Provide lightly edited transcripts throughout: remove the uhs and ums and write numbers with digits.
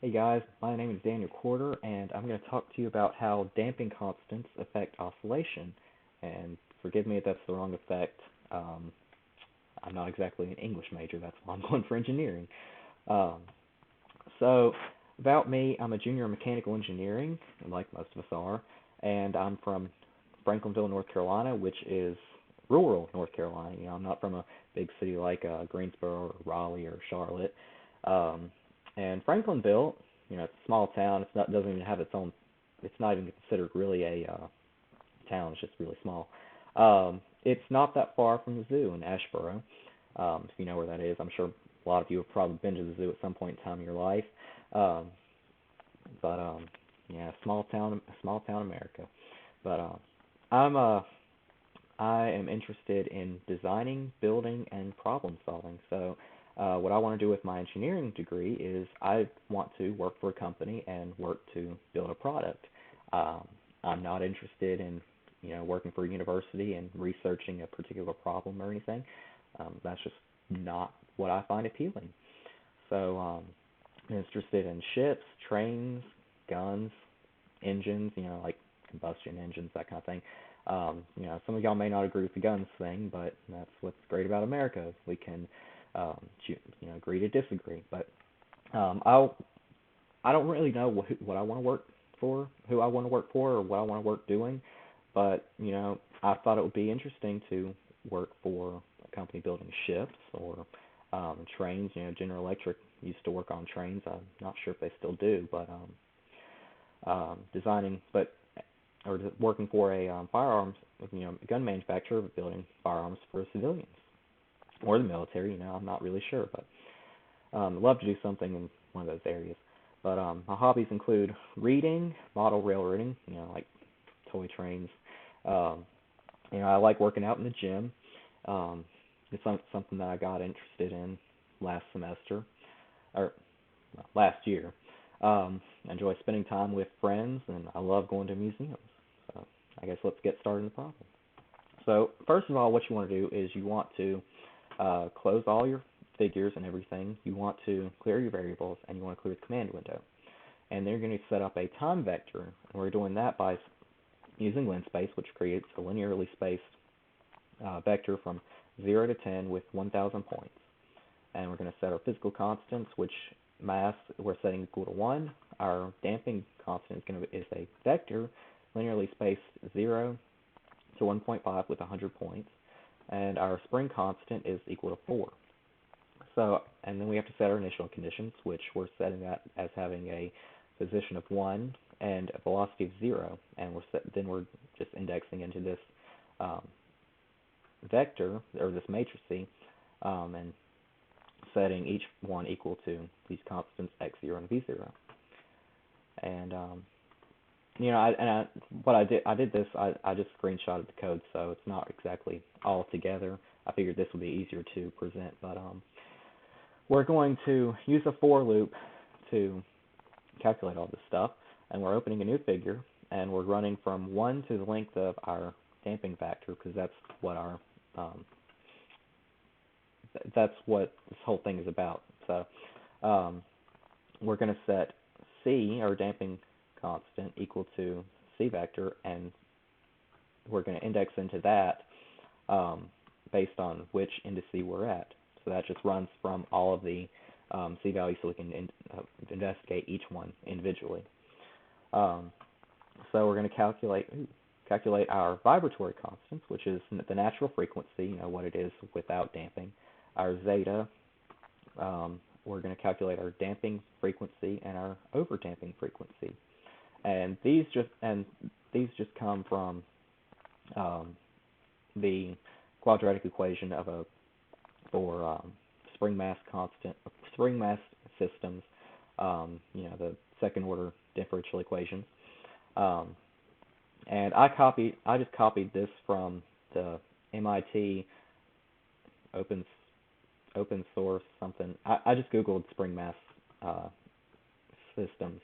Hey guys, my name is Daniel Quarter, and I'm going to talk to you about how damping constants affect oscillation. And forgive me if that's the wrong effect. Um, I'm not exactly an English major, that's why I'm going for engineering. Um, so, about me, I'm a junior in mechanical engineering, like most of us are, and I'm from Franklinville, North Carolina, which is rural North Carolina. I'm not from a big city like Greensboro or Raleigh or Charlotte. Um, and Franklinville, it's a small town. It's not doesn't even have its own. It's not even considered really a town. It's just really small. It's not that far from the zoo in Asheboro. If you know where that is, I'm sure a lot of you have probably been to the zoo at some point in time in your life. Um, but yeah, small town America. But I'm I am interested in designing, building, and problem solving. So, what I want to do with my engineering degree is I want to work for a company and work to build a product. Um, I'm not interested in, working for a university and researching a particular problem or anything. That's just not what I find appealing. So, I'm interested in ships, trains, guns, engines, like combustion engines, that kind of thing. Some of y'all may not agree with the guns thing, but that's what's great about America. We can, agree to disagree. But I don't really know what I want to work for, who I want to work for, or what I want to work doing. But I thought it would be interesting to work for a company building ships or trains. General Electric used to work on trains. I'm not sure if they still do, but designing, but or working for a firearms, gun manufacturer, building firearms for civilians or the military. I'm not really sure, but I'd love to do something in one of those areas. But my hobbies include reading, model railroading, like toy trains. Um, I like working out in the gym. Um, it's something that I got interested in last semester, or last year. I enjoy spending time with friends, and I love going to museums. So I guess let's get started in the problem. So first of all, what you want to do is you want to close all your figures and everything. You want to clear your variables, and you want to clear the command window. And then you're going to set up a time vector. And we're doing that by using linspace, which creates a linearly spaced vector from 0 to 10 with 1,000 points. And we're going to set our physical constants, which mass we're setting equal to 1. Our damping constant is a vector linearly spaced 0 to 1.5 with 100 points. And our spring constant is equal to 4. So, and then we have to set our initial conditions, which we're setting that as having a position of 1 and a velocity of 0. And then we're just indexing into this um, vector, or this matrix, and setting each one equal to these constants x0 and v0. And I did this. I just screenshotted the code, so it's not exactly all together. I figured this would be easier to present, but we're going to use a for loop to calculate all this stuff, and we're opening a new figure, and we're running from 1 to the length of our damping factor, because um, that's what this whole thing is about. So we're going to set c, our damping constant, equal to c vector, and we're going to index into that based on which indice we're at. So that just runs from all of the c values, so we can investigate each one individually. So we're going to calculate our vibratory constants, which is the natural frequency, what it is without damping. Our zeta, we're going to calculate our damping frequency and our over-damping frequency. And these just come from the quadratic equation for spring mass systems, the second order differential equations. Um, and I just copied this from the MIT open open source something. I just googled spring mass uh, systems,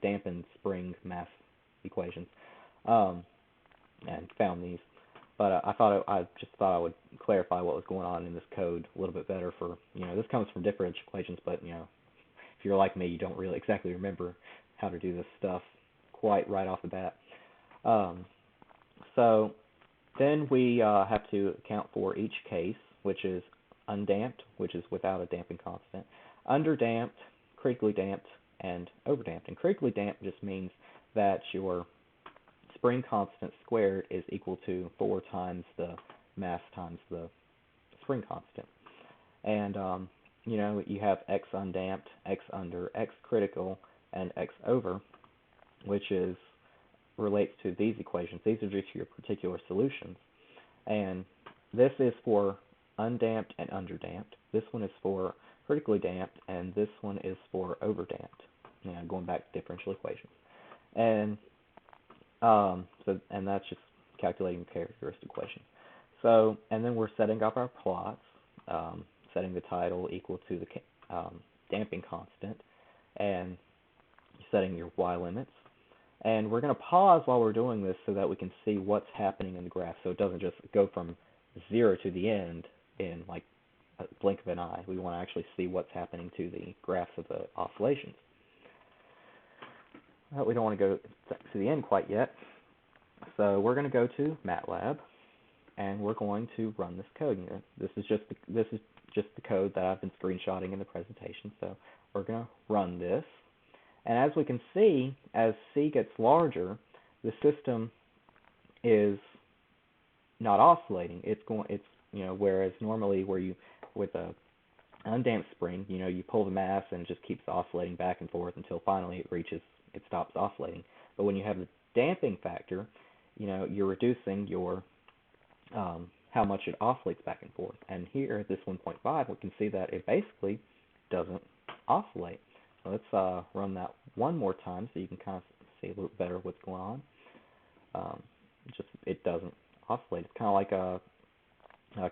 dampened spring mass equations, um, and found these. But I just thought I would clarify what was going on in this code a little bit better. For this comes from differential equations, but if if you're like me, you don't really exactly remember how to do this stuff quite right off the bat. Um, so then we have to account for each case, which is undamped, which is without a damping constant, underdamped, critically damped, and overdamped. And critically damped just means that your spring constant squared is equal to 4 times the mass times the spring constant. And you have x undamped, x under, x critical, and x over, which is relates to these equations. These are just your particular solutions. And this is for undamped and underdamped. This one is for critically damped, and this one is for overdamped. Going back to differential equations. And and that's just calculating characteristic equations. So, and then we're setting up our plots, setting the tidal equal to the damping constant, and setting your y limits. And we're going to pause while we're doing this so that we can see what's happening in the graph, so it doesn't just go from 0 to the end in like a blink of an eye. We want to actually see what's happening to the graphs of the oscillations. Well, we don't want to go to the end quite yet, so we're going to go to MATLAB, and we're going to run this code. This is just the code that I've been screenshotting in the presentation. So we're going to run this. And as we can see, as C gets larger, the system is not oscillating. Whereas normally with a undamped spring, you pull the mass and it just keeps oscillating back and forth until finally it stops oscillating. But when you have the damping factor, you're reducing your how much it oscillates back and forth. And here at this 1.5, we can see that it basically doesn't oscillate. So let's run that one more time so you can kind of see a little better what's going on. It doesn't oscillate. It's kind of like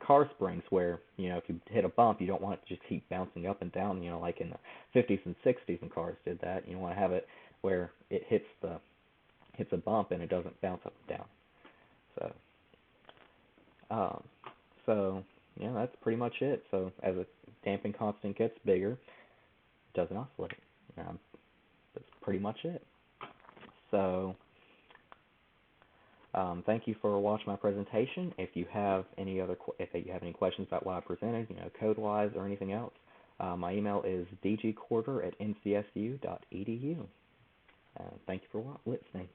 car springs where, if you hit a bump, you don't want it to just keep bouncing up and down, like in the 50s and 60s when cars did that. You want to have it where it hits a bump and it doesn't bounce up and down. So that's pretty much it. So as a damping constant gets bigger, it doesn't oscillate. That's pretty much it. So thank you for watching my presentation. If you have any questions about what I presented, code-wise or anything else, my email is dgcorder@ncsu.edu. Thank you for listening.